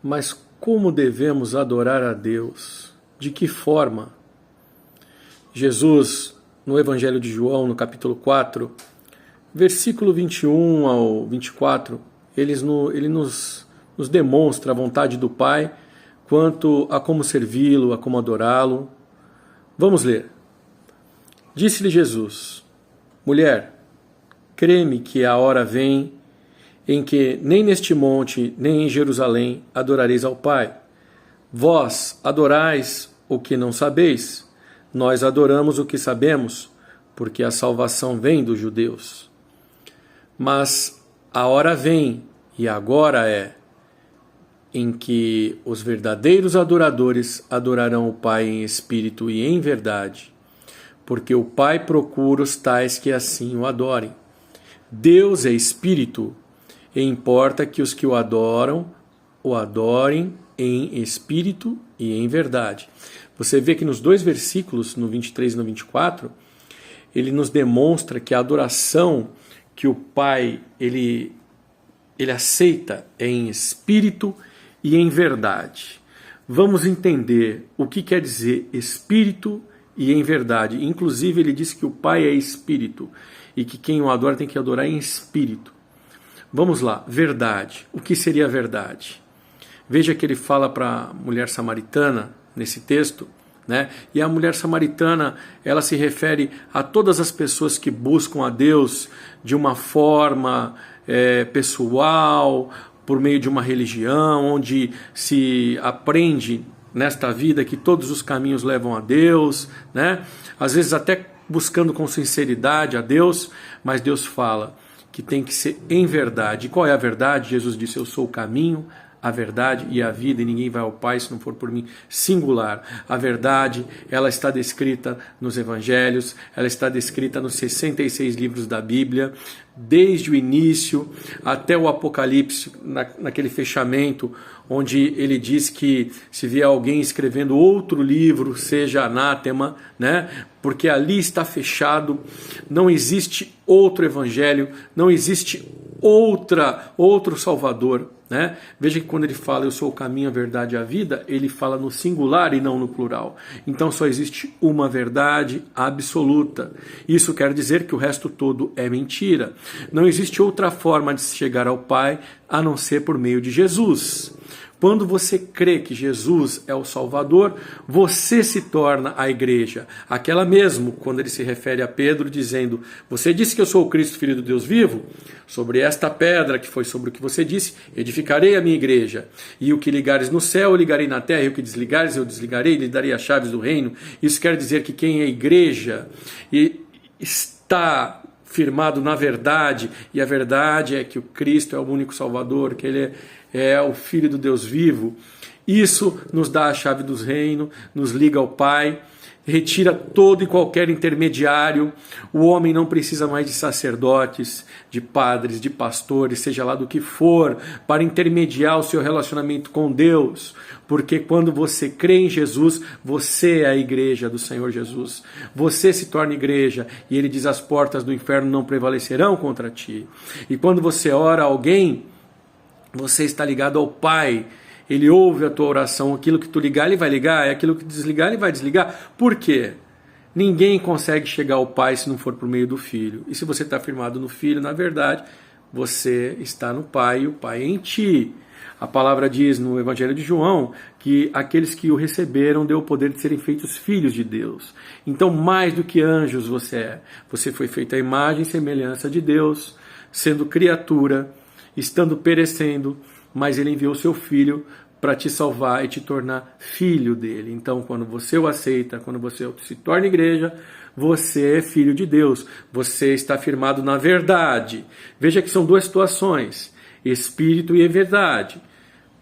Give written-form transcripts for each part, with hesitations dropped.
Mas como devemos adorar a Deus? De que forma? Jesus, no Evangelho de João, no capítulo 4, versículo 21 ao 24, ele nos demonstra a vontade do Pai quanto a como servi-lo, a como adorá-lo. Vamos ler. Disse-lhe Jesus: mulher, crê-me que a hora vem em que nem neste monte, nem em Jerusalém adorareis ao Pai. Vós adorais o que não sabeis, nós adoramos o que sabemos, porque a salvação vem dos judeus. Mas a hora vem, e agora é, em que os verdadeiros adoradores adorarão o Pai em espírito e em verdade, porque o Pai procura os tais que assim o adorem. Deus é espírito, e importa que os que o adorem em espírito e em verdade. Você vê que nos dois versículos, no 23 e no 24, ele nos demonstra que a adoração que o Pai ele aceita é em espírito e em verdade. Vamos entender o que quer dizer espírito e em verdade. Inclusive ele diz que o Pai é espírito e que quem o adora tem que adorar em espírito. Vamos lá, verdade. O que seria verdade? Veja que ele fala para a mulher samaritana nesse texto, né? E a mulher samaritana, ela se refere a todas as pessoas que buscam a Deus de uma forma pessoal, por meio de uma religião, onde se aprende nesta vida que todos os caminhos levam a Deus, né? Às vezes até buscando com sinceridade a Deus, mas Deus fala que tem que ser em verdade. E qual é a verdade? Jesus disse: eu sou o caminho, a verdade e a vida, e ninguém vai ao Pai se não for por mim. Singular. A verdade, ela está descrita nos Evangelhos, ela está descrita nos 66 livros da Bíblia, desde o início até o Apocalipse, naquele fechamento, onde ele diz que se vier alguém escrevendo outro livro, seja anátema, né? Porque ali está fechado, não existe outro evangelho, não existe outro Salvador, né? Veja que quando ele fala eu sou o caminho, a verdade e a vida, ele fala no singular e não no plural. Então só existe uma verdade absoluta. Isso quer dizer que o resto todo é mentira. Não existe outra forma de se chegar ao Pai a não ser por meio de Jesus. Quando você crê que Jesus é o Salvador, você se torna a igreja. Aquela mesmo, quando ele se refere a Pedro, dizendo: você disse que eu sou o Cristo, Filho do Deus vivo? Sobre esta pedra, que foi sobre o que você disse, edificarei a minha igreja. E o que ligares no céu, eu ligarei na terra, e o que desligares, eu desligarei, e lhe darei as chaves do reino. Isso quer dizer que quem é igreja e está firmado na verdade, e a verdade é que o Cristo é o único Salvador, que ele é o Filho do Deus vivo. Isso nos dá a chave do reino, nos liga ao Pai, retira todo e qualquer intermediário. O homem não precisa mais de sacerdotes, de padres, de pastores, seja lá do que for, para intermediar o seu relacionamento com Deus, porque quando você crê em Jesus, você é a igreja do Senhor Jesus. Você se torna igreja, e ele diz: as portas do inferno não prevalecerão contra ti. E quando você ora a alguém, você está ligado ao Pai. Ele ouve a tua oração. Aquilo que tu ligar, ele vai ligar. É aquilo que desligar, ele vai desligar. Por quê? Ninguém consegue chegar ao Pai se não for por meio do Filho. E se você está firmado no Filho, na verdade, você está no Pai e o Pai em ti. A palavra diz no Evangelho de João que aqueles que o receberam deu o poder de serem feitos filhos de Deus. Então, mais do que anjos você é. Você foi feito à imagem e semelhança de Deus, sendo criatura, estando perecendo, mas ele enviou seu Filho para te salvar e te tornar filho dele. Então, quando você o aceita, quando você se torna igreja, você é filho de Deus. Você está firmado na verdade. Veja que são duas situações: espírito e verdade.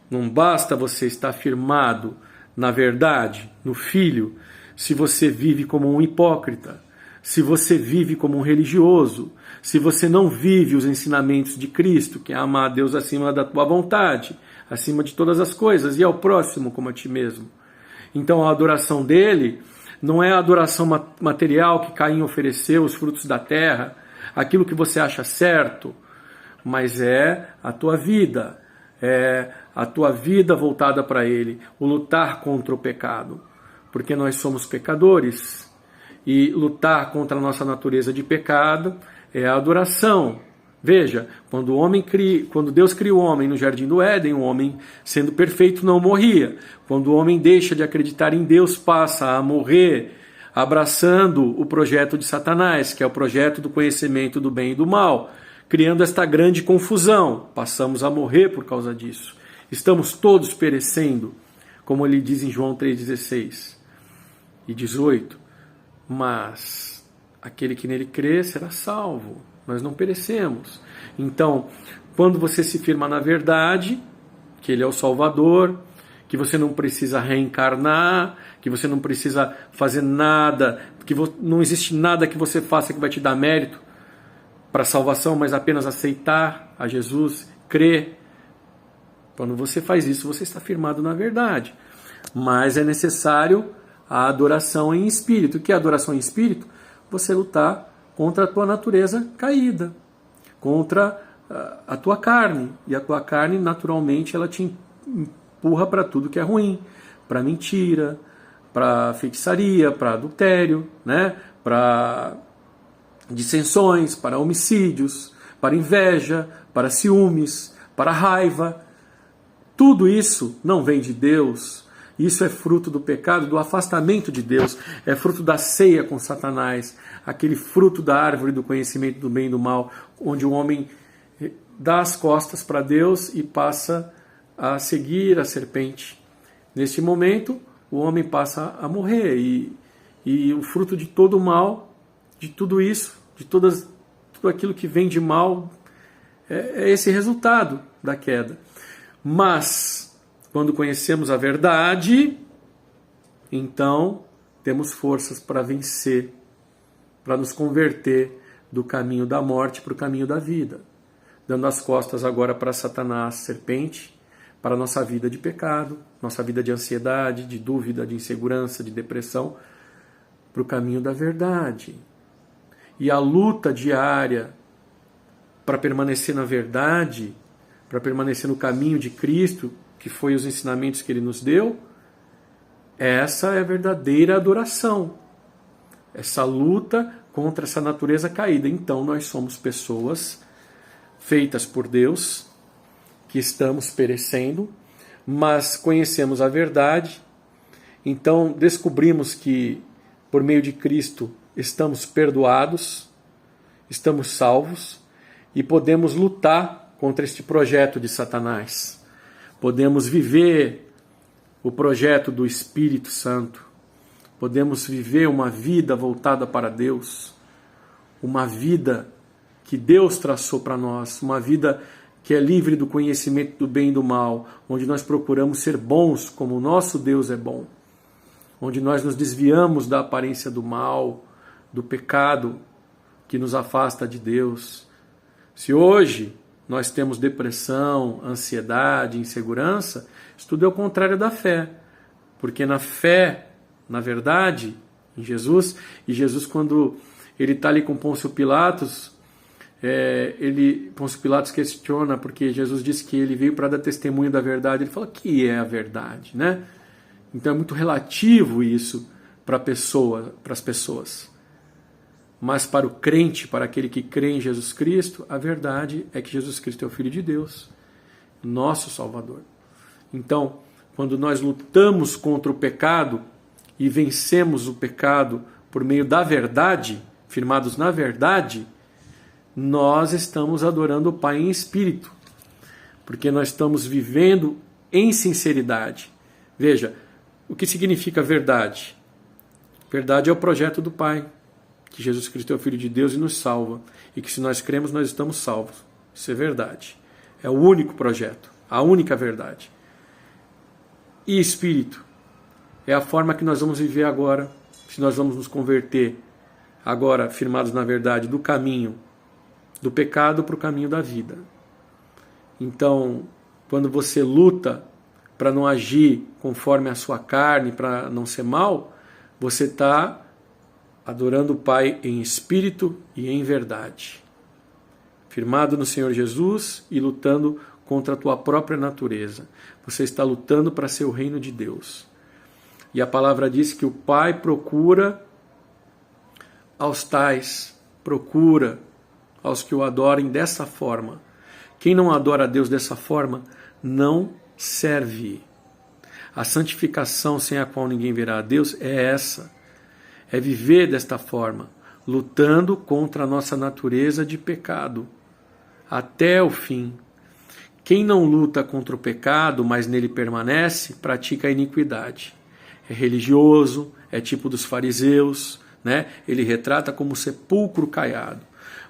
Não basta você estar firmado na verdade, no Filho, se você vive como um hipócrita, se você vive como um religioso, se você não vive os ensinamentos de Cristo, que é amar a Deus acima da tua vontade, acima de todas as coisas, e ao próximo como a ti mesmo. Então a adoração dele não é a adoração material que Caim ofereceu, os frutos da terra, aquilo que você acha certo, mas é a tua vida, a tua vida voltada para Ele, o lutar contra o pecado, porque nós somos pecadores e lutar contra a nossa natureza de pecado é a adoração. Veja, quando Deus cria o homem no jardim do Éden, o homem, sendo perfeito, não morria. Quando o homem deixa de acreditar em Deus, passa a morrer, abraçando o projeto de Satanás, que é o projeto do conhecimento do bem e do mal, criando esta grande confusão. Passamos a morrer por causa disso. Estamos todos perecendo, como ele diz em João 3,16 e 18. Mas aquele que nele crê será salvo. Nós não perecemos. Então, quando você se firma na verdade, que Ele é o Salvador, que você não precisa reencarnar, que você não precisa fazer nada, que não existe nada que você faça que vai te dar mérito para a salvação, mas apenas aceitar a Jesus, crer. Quando você faz isso, você está firmado na verdade. Mas é necessário a adoração em espírito. O que é adoração em espírito? Você lutar contra a tua natureza caída, contra a tua carne. E a tua carne, naturalmente, ela te empurra para tudo que é ruim, para mentira, para feitiçaria, para adultério, né? Para dissensões, para homicídios, para inveja, para ciúmes, para raiva. Tudo isso não vem de Deus. Isso é fruto do pecado, do afastamento de Deus, é fruto da ceia com Satanás, aquele fruto da árvore do conhecimento do bem e do mal, onde o homem dá as costas para Deus e passa a seguir a serpente. Neste momento, o homem passa a morrer e o fruto de todo o mal, de tudo isso, de tudo aquilo que vem de mal, é esse resultado da queda. Mas quando conhecemos a verdade, então temos forças para vencer, para nos converter do caminho da morte para o caminho da vida, dando as costas agora para Satanás, serpente, para a nossa vida de pecado, nossa vida de ansiedade, de dúvida, de insegurança, de depressão, para o caminho da verdade. E a luta diária para permanecer na verdade, para permanecer no caminho de Cristo, que foi os ensinamentos que Ele nos deu, essa é a verdadeira adoração. Essa luta contra essa natureza caída. Então nós somos pessoas feitas por Deus, que estamos perecendo, mas conhecemos a verdade. Então descobrimos que por meio de Cristo estamos perdoados, estamos salvos e podemos lutar contra este projeto de Satanás. Podemos viver o projeto do Espírito Santo. Podemos viver uma vida voltada para Deus. Uma vida que Deus traçou para nós. Uma vida que é livre do conhecimento do bem e do mal. Onde nós procuramos ser bons como o nosso Deus é bom. Onde nós nos desviamos da aparência do mal, do pecado que nos afasta de Deus. Se hoje nós temos depressão, ansiedade, insegurança, isso tudo é o contrário da fé. Porque na fé, na verdade, em Jesus, e Jesus quando ele está ali com Pôncio Pilatos, Pôncio Pilatos questiona, porque Jesus disse que ele veio para dar testemunho da verdade, ele fala, que é a verdade, né? Então é muito relativo isso para as pessoas. Mas para o crente, para aquele que crê em Jesus Cristo, a verdade é que Jesus Cristo é o Filho de Deus, nosso Salvador. Então, quando nós lutamos contra o pecado e vencemos o pecado por meio da verdade, firmados na verdade, nós estamos adorando o Pai em espírito, porque nós estamos vivendo em sinceridade. Veja, o que significa verdade? Verdade é o projeto do Pai, que Jesus Cristo é o Filho de Deus e nos salva, e que se nós cremos, nós estamos salvos. Isso é verdade. É o único projeto, a única verdade. E Espírito é a forma que nós vamos viver agora, se nós vamos nos converter agora, firmados na verdade, do caminho do pecado para o caminho da vida. Então, quando você luta para não agir conforme a sua carne, para não ser mal, você está adorando o Pai em espírito e em verdade, firmado no Senhor Jesus e lutando contra a tua própria natureza. Você está lutando para ser o reino de Deus. E a palavra diz que o Pai procura aos tais, procura aos que o adorem dessa forma. Quem não adora a Deus dessa forma, não serve. A santificação sem a qual ninguém verá a Deus é essa. É viver desta forma, lutando contra a nossa natureza de pecado, até o fim. Quem não luta contra o pecado, mas nele permanece, pratica a iniquidade. É religioso, é tipo dos fariseus, né? Ele retrata como sepulcro caiado.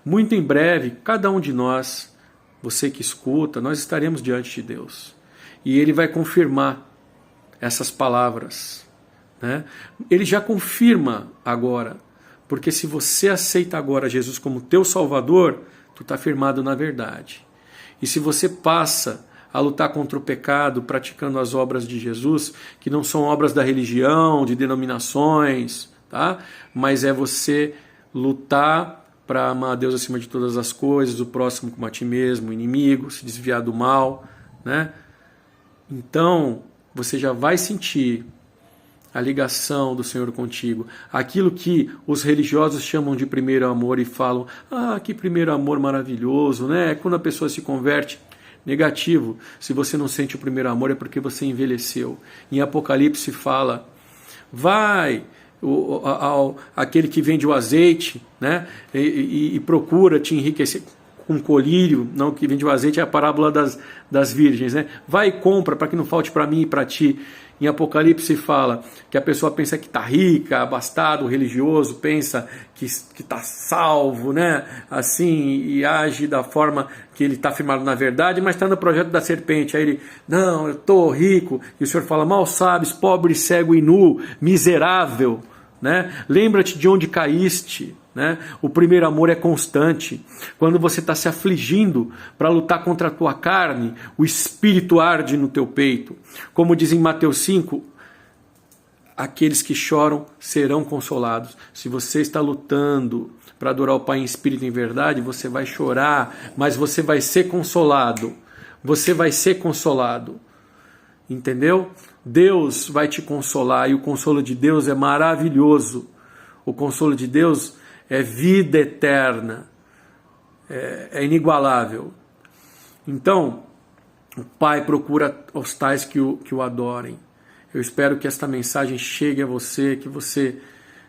Muito em breve, cada um de nós, você que escuta, nós estaremos diante de Deus. E Ele vai confirmar essas palavras, né? Ele já confirma agora, porque se você aceita agora Jesus como teu Salvador, tu está firmado na verdade. E se você passa a lutar contra o pecado, praticando as obras de Jesus, que não são obras da religião, de denominações, tá? Mas é você lutar para amar a Deus acima de todas as coisas, o próximo como a ti mesmo, o inimigo, se desviar do mal, né? Então, você já vai sentir a ligação do Senhor contigo. Aquilo que os religiosos chamam de primeiro amor e falam, que primeiro amor maravilhoso, né? Quando a pessoa se converte. Negativo. Se você não sente o primeiro amor é porque você envelheceu. Em Apocalipse fala, vai aquele que vende o azeite, né? E procura te enriquecer com colírio, não, que vende o azeite é a parábola das virgens, né? Vai e compra para que não falte para mim e para ti. Em Apocalipse fala que a pessoa pensa que está rica, abastado, religioso, pensa que está salvo, né? Assim, e age da forma que ele está firmado na verdade, mas está no projeto da serpente. Aí ele, não, eu estou rico. E o Senhor fala, mal sabes, pobre, cego e nu, miserável, né? Lembra-te de onde caíste. Né? O primeiro amor é constante. Quando você está se afligindo para lutar contra a tua carne, o Espírito arde no teu peito. Como diz em Mateus 5, aqueles que choram serão consolados. Se você está lutando para adorar o Pai em espírito e em verdade, você vai chorar, mas você vai ser consolado. Você vai ser consolado. Entendeu? Deus vai te consolar e o consolo de Deus é maravilhoso. O consolo de Deus é vida eterna, é inigualável. Então, o Pai procura os tais que o adorem. Eu espero que esta mensagem chegue a você, que você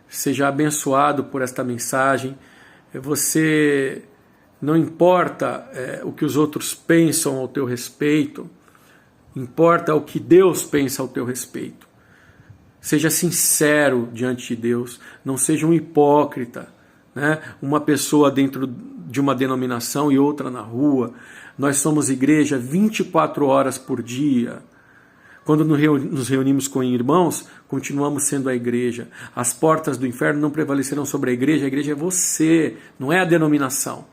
seja abençoado por esta mensagem. Você, não importa o que os outros pensam ao teu respeito, importa o que Deus pensa ao teu respeito. Seja sincero diante de Deus, não seja um hipócrita. Né? Uma pessoa dentro de uma denominação e outra na rua. Nós somos igreja 24 horas por dia. Quando nos reunimos com irmãos, continuamos sendo a igreja. As portas do inferno não prevalecerão sobre a igreja é você, não é a denominação.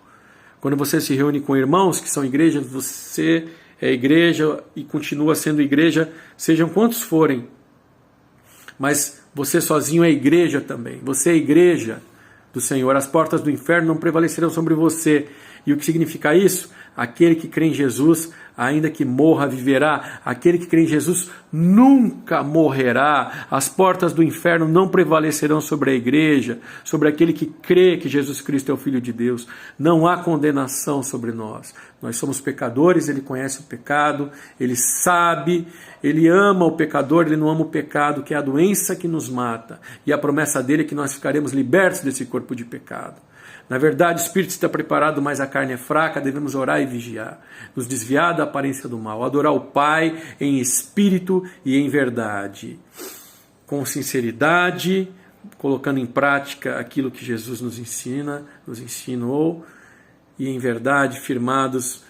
Quando você se reúne com irmãos que são igrejas, você é igreja e continua sendo igreja, sejam quantos forem. Mas você sozinho é igreja também. Você é igreja do Senhor. As portas do inferno não prevalecerão sobre você. E o que significa isso? Aquele que crê em Jesus, ainda que morra, viverá. Aquele que crê em Jesus nunca morrerá. As portas do inferno não prevalecerão sobre a igreja, sobre aquele que crê que Jesus Cristo é o Filho de Deus. Não há condenação sobre nós. Nós somos pecadores, Ele conhece o pecado, Ele sabe, Ele ama o pecador, Ele não ama o pecado, que é a doença que nos mata. E a promessa dele é que nós ficaremos libertos desse corpo de pecado. Na verdade, o espírito está preparado, mas a carne é fraca, devemos orar e vigiar, nos desviar da aparência do mal, adorar o Pai em espírito e em verdade, com sinceridade, colocando em prática aquilo que Jesus nos ensina, nos ensinou, e em verdade, firmados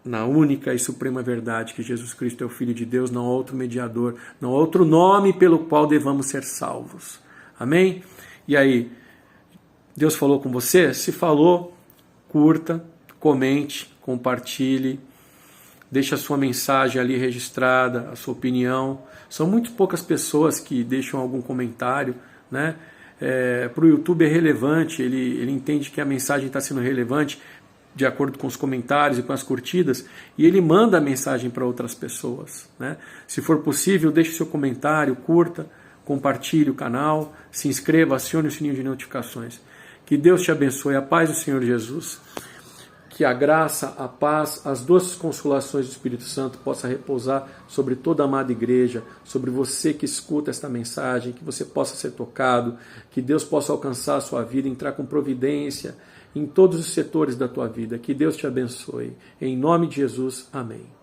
na única e suprema verdade, que Jesus Cristo é o Filho de Deus, não há outro mediador, não há outro nome pelo qual devamos ser salvos. Amém? E aí, Deus falou com você? Se falou, curta, comente, compartilhe, deixe a sua mensagem ali registrada, a sua opinião. São muito poucas pessoas que deixam algum comentário, né? Para o YouTube é relevante, ele entende que a mensagem está sendo relevante. de acordo com os comentários e com as curtidas, e ele manda a mensagem para outras pessoas, né? Se for possível, deixe seu comentário, curta, compartilhe o canal, se inscreva, acione o sininho de notificações. Que Deus te abençoe, a paz do Senhor Jesus. Que a graça, a paz, as doces consolações do Espírito Santo possa repousar sobre toda a amada igreja, sobre você que escuta esta mensagem, que você possa ser tocado, que Deus possa alcançar a sua vida, entrar com providência em todos os setores da tua vida. Que Deus te abençoe. Em nome de Jesus, amém.